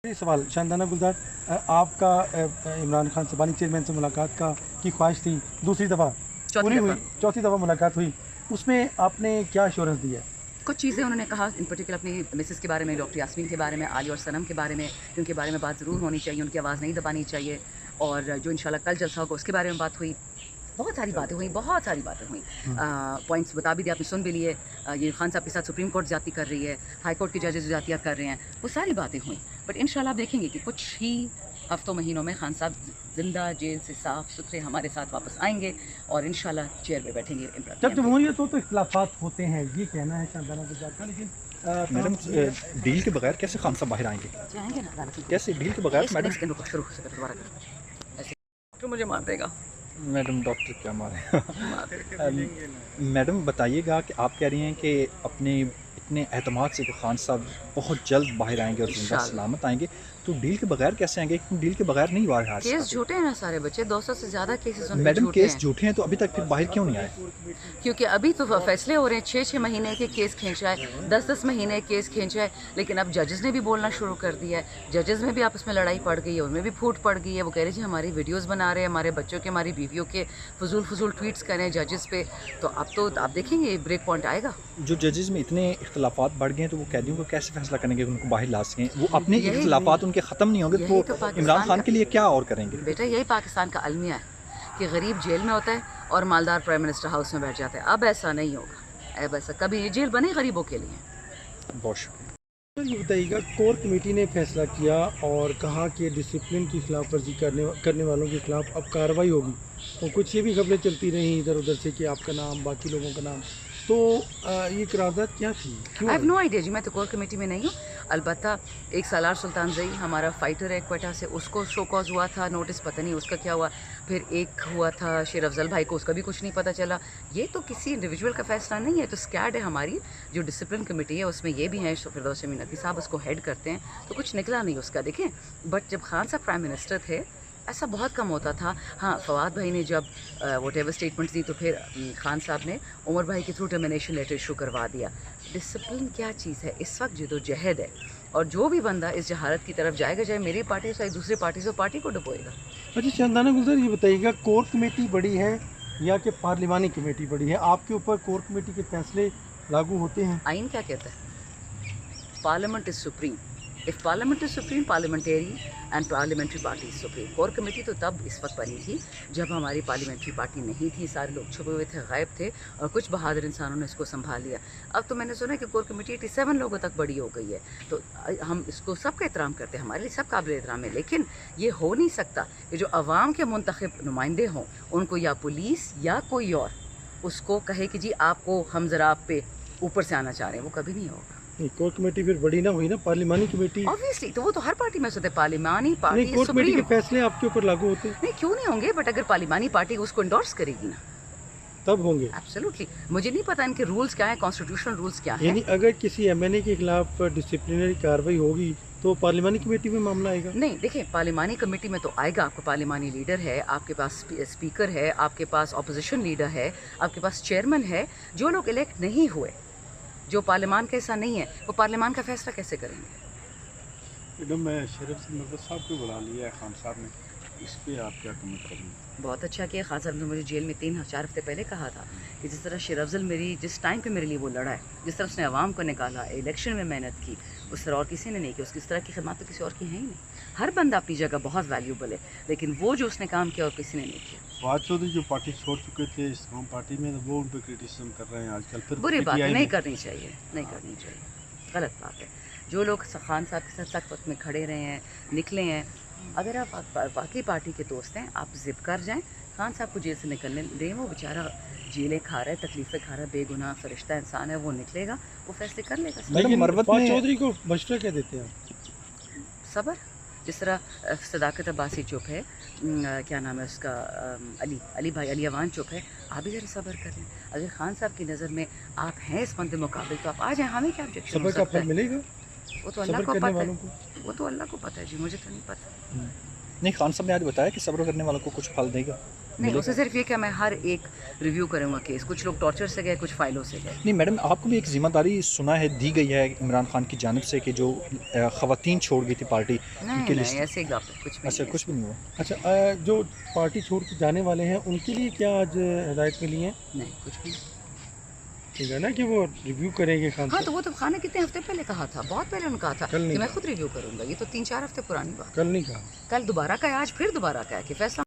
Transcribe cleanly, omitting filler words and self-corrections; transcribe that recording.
ये सवाल शानदाना गुलजार, आपका इमरान खान सबानी चेयरमैन से मुलाकात की ख्वाहिश थी, दूसरी दफ़ा पूरी हुई, चौथी दफ़ा मुलाकात हुई, उसमें आपने क्या एश्योरेंस दी है? कुछ चीज़ें उन्होंने कहा, इन पर्टिकुलर अपनी मिसेस के बारे में, डॉक्टर यास्मीन के बारे में, आली और सनम के बारे में, कि उनके बारे में बात ज़रूर होनी चाहिए, उनकी आवाज़ नहीं दबानी चाहिए, और जो इंशाल्लाह कल जलसा होगा उसके बारे में बात हुई। बहुत सारी बातें हुई, बहुत सारी बातें हुई। पॉइंट्स बता भी दिए, आपने सुन भी लिए। ये खान साहब के साथ सुप्रीम कोर्ट ज़्यादती कर रही है, हाई कोर्ट के जजेस ज़्यादतियाँ कर रहे हैं, वो सारी बातें हुई। बट इंशाल्लाह आप देखेंगे कि कुछ ही हफ्तों महीनों में खान साहब ज़िंदा जेल से साफ़ सुथरे हमारे साथ वापस आएंगे और इंशाल्लाह चेयर पे बैठेंगे। जब जमहूरियत हो तो इख्तिलाफात होते हैं, ये कहना है शानदाना गुलजार का, लेकिन मैडम डील के बगैर कैसे खान साहब बाहर आएंगे? जाएंगे ना अदालत में। कैसे डील के बगैर? मैडम शुरू से दोबारा कर, ऐसे तो मुझे मार देगा। मैडम डॉक्टर क्या मारे? मैडम बताइएगा कि आप कह रही हैं कि अपने इतने एतमाद से कि खान साहब बहुत जल्द बाहर आएंगे और जिंदा सलामत आएंगे, तो डील के बगैर कैसे आएंगे? डील के बगैर नहीं बाहर आ सकते। केस झूठे हैं ना सारे बच्चे, 200 से ज़्यादा केसेस उनके मैडम झूठे केस हैं। झूठे हैं तो अभी तक फिर बाहर क्यों नहीं आए? क्योंकि अभी तो फैसले हो रहे हैं, 6-6 महीने के केस खींचा है, 10-10 महीने केस खींचा है, लेकिन अब जजेस ने भी बोलना शुरू कर दिया है। जजेस में भी आपस में लड़ाई पड़ गई है, उनमें भी फूट पड़ गई है। वो कह रहे जी हमारी वीडियोस बना रहे हैं, हमारे बच्चों के, हमारी बीवियों के फजूल ट्वीट्स कर रहे हैं जजेस पे। तो अब आप देखेंगे ब्रेक पॉइंट आएगा। जो जजेस में इतने इख्तलाफात बढ़ गए हैं तो वो कैदियों को कैसे फैसला करेंगे, उनको बाहर ला सकें? वो अपने इख्तलाफात उनके ख़त्म नहीं होंगे तो इमरान खान के लिए क्या और करेंगे? बेटा यही पाकिस्तान का अलमिया है कि गरीब जेल में होता है और मालदार प्राइम मिनिस्टर हाउस में बैठ जाता है। अब ऐसा नहीं होगा, अब ऐसा कभी, ये जेल बने गरीबों के लिए। बहुत शुक्रिया। तो ये बताइएगा, कोर कमेटी ने फैसला किया और कहा कि डिसिप्लिन की खिलाफ वर्जी करने वालों के खिलाफ अब कार्रवाई होगी, और कुछ ये भी खबरें चलती रहीं इधर उधर से कि आपका नाम, बाकी लोगों का नाम, तो ये करारदाद क्या थी, क्यों? आई हैव नो आइडिया जी, मैं तो कोर कमेटी में नहीं हूँ। अलबत्ता एक सालार सुल्तान जई हमारा फाइटर है क्वेटा से, उसको शो कॉज हुआ था नोटिस, पता नहीं उसका क्या हुआ। फिर एक हुआ था शेर अफजल भाई को, उसका भी कुछ नहीं पता चला। ये तो किसी इंडिविजुअल का फैसला नहीं है, तो स्क्वाड है हमारी जो डिसिप्लिन कमेटी है, उसमें ये भी हैं फिरदौस अमीन नकवी साहब, उसको हेड करते हैं, तो कुछ निकला नहीं उसका। देखें, बट जब खान साहब प्राइम मिनिस्टर थे ऐसा बहुत कम होता था। हाँ, फवाद भाई ने जब वोट एवर स्टेटमेंट दी तो फिर खान साहब ने उमर भाई के थ्रू टर्मिनेशन लेटर इशू करवा दिया। डिसिप्लिन क्या चीज़ है? इस वक्त जदोजहद है, और जो भी बंदा इस जहालत की तरफ जाएगा, चाहे मेरी पार्टी से दूसरी पार्टी से, पार्टी को डुबोएगा। अच्छा शानदाना गुलजार, ये बताइएगा, कोर कमेटी बड़ी है या कि पार्लिमानी कमेटी बड़ी है? आपके ऊपर कोर कमेटी के फैसले लागू होते हैं? आइन क्या कहता है? Parliament is supreme. If parliament is supreme, parliamentary and parliamentary party is supreme. Core committee तो तब इस वक्त बनी थी जब हमारी पार्लियामेंट्री पार्टी नहीं थी, सारे लोग छुपे हुए थे, गायब थे, और कुछ बहादुर इंसानों ने इसको संभाल लिया। अब तो मैंने सुना कि कोर कमेटी 87 लोगों तक बड़ी हो गई है, तो हम इसको सबका एहतराम करते हैं, हमारे लिए सब काबिल एहतराम है। लेकिन ये हो नहीं सकता कि जो अवाम के मुंतखब नुमाइंदे हों, उनको या पुलिस या कोई और उसको कहे कि जी आपको हम ज़रा आप पे ऊपर से आना चाह रहे हैं, वो कभी नहीं होगा। कोर कमेटी फिर बड़ी ना हुई ना, पार्लिमानी कमेटी। ऑब्वियसली, तो वो तो हर पार्टी में होते हैं, पार्लिमानी पार्टी कोर कमेटी के फैसले आपके ऊपर लागू होते हैं? नहीं, क्यों नहीं होंगे, बट अगर पार्लिमानी पार्टी उसको इंडोर्स करेगी ना, तब होंगे। एब्सोल्युटली। मुझे नहीं पता इनके रूल्स क्या हैं, कॉन्स्टिट्यूशनल रूल्स क्या हैं। यानी अगर किसी एमएनए के खिलाफ डिसिप्लिनरी कार्रवाई होगी तो पार्लिमानी कमेटी में मामला आएगा? नहीं, देखिए, पार्लिमानी कमेटी में तो आएगा। आपका पार्लिमानी लीडर है, आपके पास स्पीकर है, आपके पास अपोजिशन लीडर है, आपके पास चेयरमैन है। जो लोग इलेक्ट नहीं हुए, जो पार्लियामान का हिस्सा नहीं है, वो पार्लियामान का फैसला कैसे करेंगे? मैडम, मैं शरीफ से नजर साहब को बुला लिया है खान साहब ने, इस पर आप क्या कमेंट करेंगे? बहुत अच्छा किया। खान साहब ने मुझे जेल में 3-4 हफ्ते पहले कहा था कि जिस तरह शेर अफजल मेरी जिस टाइम पे मेरे लिए वो लड़ा है, जिस तरह उसने आवाम को निकाला, इलेक्शन में मेहनत की, उस तरह और किसी ने नहीं की। उसकी इस तरह की खिदमत तो किसी और की है ही नहीं। हर बंदा अपनी जगह बहुत वैल्यूबल है, लेकिन वो जो उसने काम किया और किसी ने नहीं किया। फवाद चौधरी जो पार्टी छोड़ चुके थे इस्लाम पार्टी में, वो उन पर क्रिटिसिज्म कर रहे हैं आजकल। फिर बुरी बात है, PTI नहीं में करनी चाहिए, नहीं करनी चाहिए, गलत बात है। जो लोग खान साहब के साथ सख्त वक्त में खड़े रहे हैं, निकले हैं, अगर आप बाकी पार्टी के दोस्त हैं, आप जिप कर जाएं, खान साहब को जेल से निकलने दें। वो बेचारा जेलें खा रहा है, तकलीफ़ें खा रहा है, बेगुनाह फरिश्ता इंसान है, वो निकलेगा, वो फैसले कर लेगा। लेकिन मरवत फवाद में चौधरी को मशवरा क्या देते हैं आप? सब्र, जिस तरह सदाकत अब्बासी चुप है, क्या नाम है उसका, अली भाई अली अवान चुप है, आप भी ज़रा सब्र कर लें। अगर खान साहब की नज़र में आप हैं इस मंद मुकाबिल, तो आप आ जाएं, हमें क्या ऑब्जेक्शन हो सब्र का सकता फल है? मिलेगा वो तो अल्लाह सब्र को करने पता वालों है, को? वो तो अल्लाह को पता है जी, मुझे तो नहीं पता। नहीं, खान साहब ने आज बताया कि सब्र करने वालों को कुछ फल देगा। नहीं, उससे सिर्फ ये कि मैं हर एक रिव्यू करूँगा केस, कुछ लोग टॉर्चर से गए, कुछ फाइलों से गए। नहीं मैडम, आपको भी एक जिम्मेदारी सुना है दी गई है इमरान खान की जानिब से कि जो ख़वातीन छोड़ गई थी पार्टी, नहीं उनके नहीं, लिस्ट। ऐसे ही कुछ भी अच्छा, नहीं कुछ भी नहीं हुआ। अच्छा, जो पार्टी छोड़ के जाने वाले हैं उनके लिए क्या आज हिदायत मिली है? नहीं, कुछ भी नहीं। ठीक है ना कि वो रिव्यू करेंगे खान हाँ, साहब? तो वो तो खान ने कितने हफ्ते पहले कहा था, बहुत पहले उन्होंने कहा था कल नहीं कि मैं कहा। खुद रिव्यू करूँगा। ये तो 3-4 हफ्ते पुरानी बात। कल नहीं कहा। कल दोबारा का है, आज फिर दोबारा का है कि फैसला